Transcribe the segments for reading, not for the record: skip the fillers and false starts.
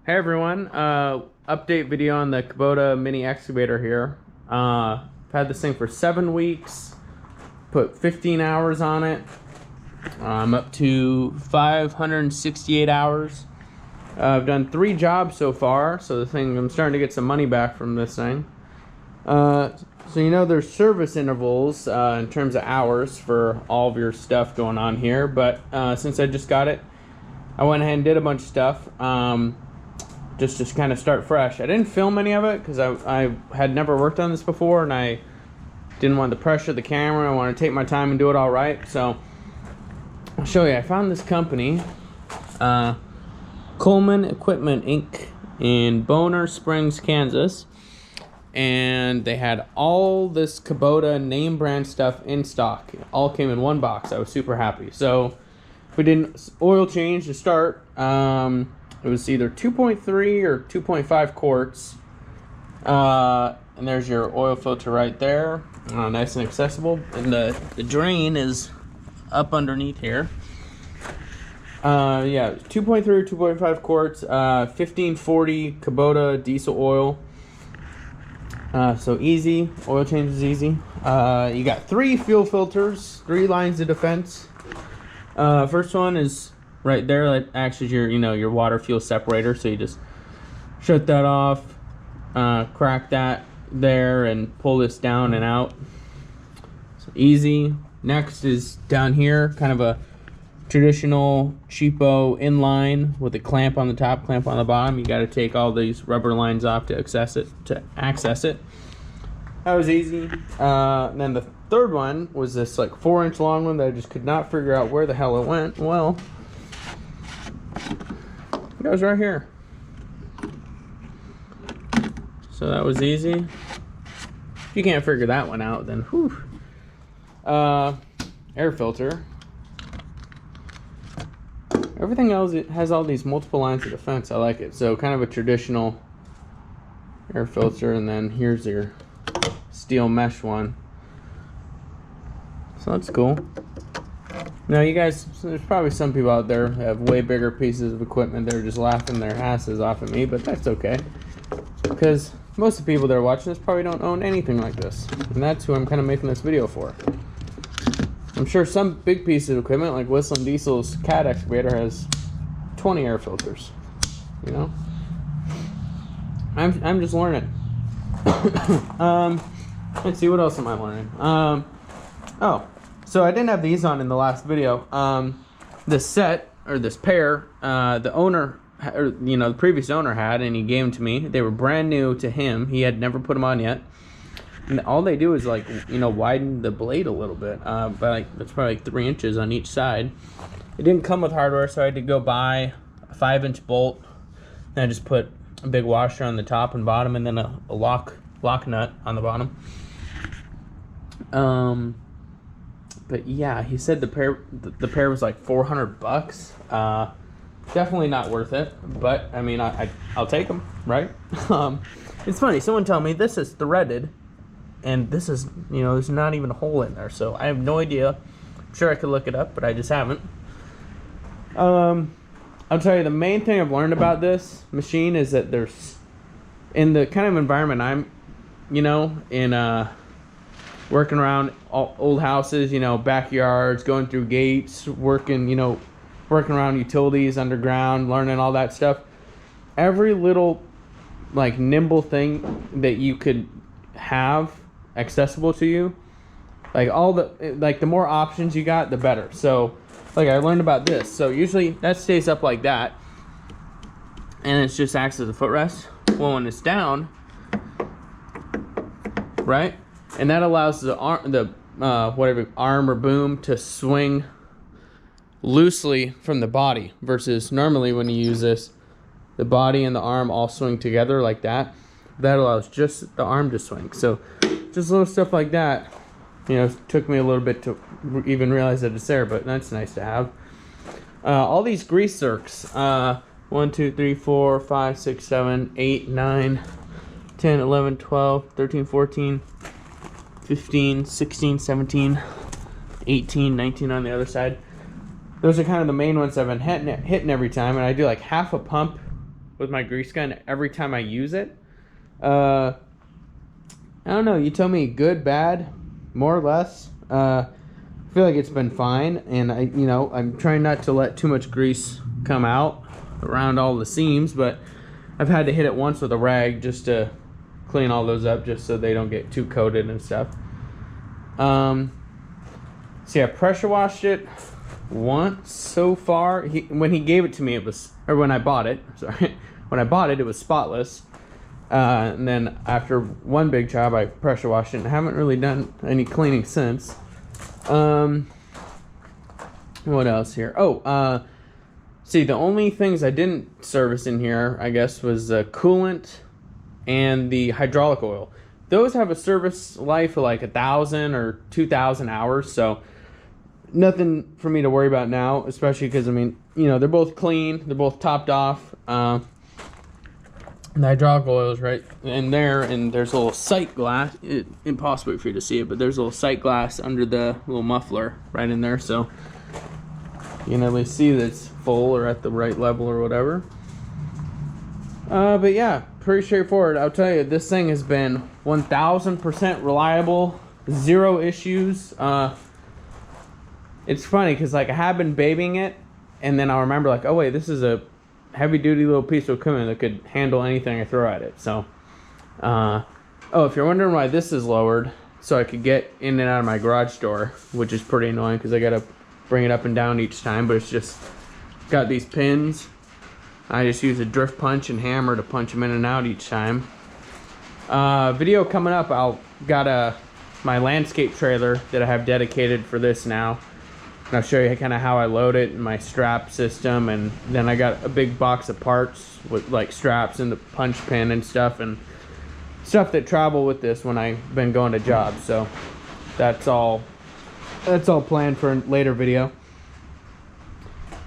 Hey everyone, update video on the Kubota mini excavator here. I've had this thing for 7 weeks, put 15 hours on it. I'm up to 568 hours. I've done 3 jobs so far, so I'm starting to get some money back from this thing. So you know there's service intervals in terms of hours for all of your stuff going on here, but since I just got it, I went ahead and did a bunch of stuff. Just to kind of start fresh. I didn't film any of it because I had never worked on this before, and I didn't want to pressure the camera. I want to take my time and do it all right. So I'll show you. I found this company, Coleman Equipment Inc. in Boner Springs, Kansas, and they had all this Kubota name brand stuff in stock. It all came in one box. I was super happy. So we did an oil change to start. It was either 2.3 or 2.5 quarts. And there's your oil filter right there. Nice and accessible. And the drain is up underneath here. Yeah, 2.3 or 2.5 quarts. 1540 Kubota diesel oil. So easy. Oil change is easy. You got 3 fuel filters, 3 lines of defense. First one is right there, that acts as your, your water fuel separator. So you just shut that off, crack that there, and pull this down and out. So easy. Next is down here, kind of a traditional cheapo inline with a clamp on the top, clamp on the bottom. You got to take all these rubber lines off to access it. That was easy. And then the third one was this like 4-inch long one that I just could not figure out where the hell it went. Well, it goes right here. So that was easy. If you can't figure that one out, then whew. Air filter. Everything else, it has all these multiple lines of defense. I like it. So kind of a traditional air filter, and then here's your steel mesh one. So that's cool. Now you guys, there's probably some people out there who have way bigger pieces of equipment. They're just laughing their asses off at me, but that's okay. Because most of the people that are watching this probably don't own anything like this. And that's who I'm kind of making this video for. I'm sure some big piece of equipment, like Whistling Diesel's cat excavator, has 20 air filters. You know? I'm just learning. Let's see, what else am I learning? Oh. So I didn't have these on in the last video. This set, or this pair, the owner, or the previous owner had, and he gave them to me. They were brand new to him. He had never put them on yet. And all they do is like, widen the blade a little bit. But like, that's probably like 3 inches on each side. It didn't come with hardware, so I had to go buy a 5-inch bolt. And I just put a big washer on the top and bottom, and then a lock nut on the bottom. But yeah, he said the pair was like $400. Definitely not worth it, but I mean, I'll take them, right? It's funny, someone told me this is threaded, and this is, there's not even a hole in there, so I have no idea. I'm sure I could look it up, but I just haven't. I'll tell you, the main thing I've learned about this machine is that there's, in the kind of environment I'm, in working around old houses, backyards, going through gates, working around utilities underground, learning all that stuff. Every little, like, nimble thing that you could have accessible to you, like the more options you got, the better. So, like, I learned about this. So usually that stays up like that, and it just acts as a footrest. Well, when it's down, right? And that allows the arm or boom to swing loosely from the body, versus normally when you use this, the body and the arm all swing together like that. That allows just the arm to swing. So just little stuff like that, took me a little bit to even realize that it's there, but that's nice to have. All these grease zerks, 1, 2, 3, 4, 5, 6, 7, 8, 9, 10, 11, 12, 13, 14, 15, 16, 17, 18, 19 on the other side. Those are kind of the main ones I've been hitting every time, and I do like half a pump with my grease gun every time I use it. I don't know, you tell me good, bad, more or less. I feel like it's been fine, and I'm trying not to let too much grease come out around all the seams, but I've had to hit it once with a rag just to clean all those up, just so they don't get too coated and stuff. So yeah, pressure washed it once so far. When he gave it to me, it was, or when I bought it, sorry, when I bought it, it was spotless. And then after one big job, I pressure washed it and haven't really done any cleaning since. What else here? See, the only things I didn't service in here, I guess, was the coolant and the hydraulic oil. Those have a service life of like 1,000 or 2,000 hours, so nothing for me to worry about now, especially because, I mean, they're both clean, they're both topped off. The hydraulic oil is right in there, and there's a little sight glass. Impossible for you to see it, but there's a little sight glass under the little muffler right in there, so you can at least see that it's full or at the right level or whatever. But yeah, pretty straightforward. I'll tell you, this thing has been 1,000% reliable, 0 issues. It's funny because like I have been babying it, and then I'll remember like, oh wait, this is a heavy duty little piece of equipment that could handle anything I throw at it. So if you're wondering why this is lowered, so I could get in and out of my garage door, which is pretty annoying because I gotta bring it up and down each time, but it's just got these pins. I just use a drift punch and hammer to punch them in and out each time. Video coming up, got my landscape trailer that I have dedicated for this now. And I'll show you kind of how I load it and my strap system, and then I got a big box of parts with like straps and the punch pin and stuff that travel with this when I've been going to jobs. So that's all planned for a later video.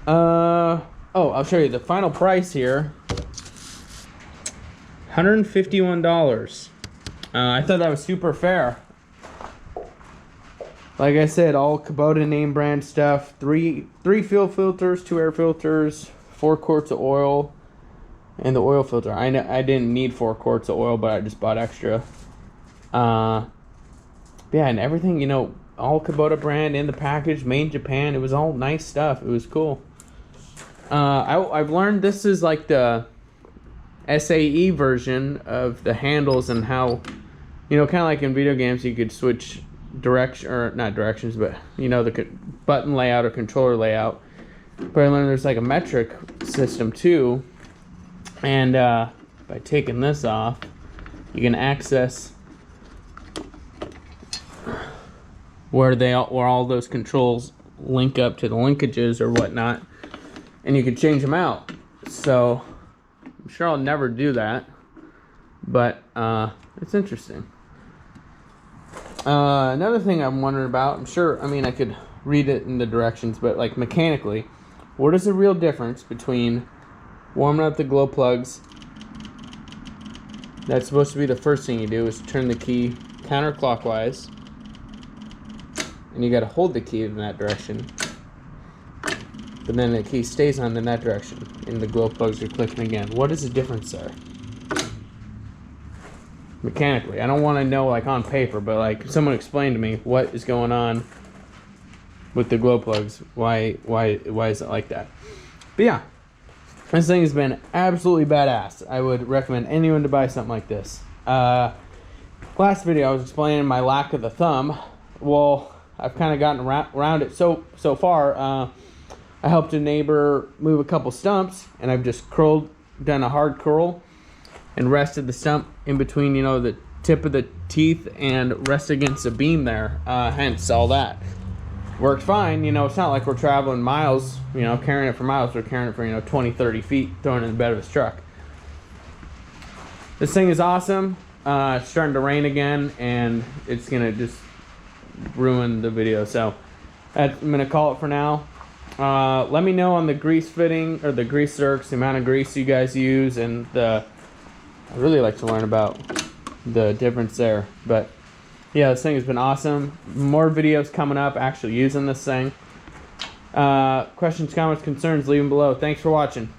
I'll show you the final price here. $151. I thought that was super fair. Like I said, all Kubota name brand stuff. Three fuel filters, 2 air filters, 4 quarts of oil, and the oil filter. I didn't need 4 quarts of oil, but I just bought extra. Yeah, and everything, all Kubota brand in the package, made in Japan. It was all nice stuff. It was cool. I've learned this is like the SAE version of the handles, and how, kind of like in video games, you could switch not directions, but the button layout or controller layout. But I learned there's like a metric system too, and by taking this off, you can access where all those controls link up to the linkages or whatnot, and you can change them out. So I'm sure I'll never do that, but it's interesting. Another thing I'm wondering about, I could read it in the directions, but like mechanically, what is the real difference between warming up the glow plugs? That's supposed to be the first thing you do, is turn the key counterclockwise, and you got to hold the key in that direction, but then the key stays on in that direction, and the glow plugs are clicking again. What is the difference there? Mechanically, I don't want to know like on paper, but like someone explain to me what is going on with the glow plugs. Why is it like that? But yeah, this thing has been absolutely badass. I would recommend anyone to buy something like this. Last video I was explaining my lack of the thumb. Well, I've kind of gotten around it so far. I helped a neighbor move a couple stumps, and I've just done a hard curl and rested the stump in between, the tip of the teeth, and rest against the beam there. Hence all that. Worked fine. It's not like we're traveling miles, carrying it for miles. We're carrying it for, 20, 30 feet, throwing it in the bed of his truck. This thing is awesome. It's starting to rain again, and it's going to just ruin the video. So I'm going to call it for now. Let me know on the grease fitting, or the grease zerks, the amount of grease you guys use, and I really like to learn about the difference there. But yeah, this thing has been awesome. More videos coming up actually using this thing. Questions, comments, concerns, leave them below. Thanks for watching.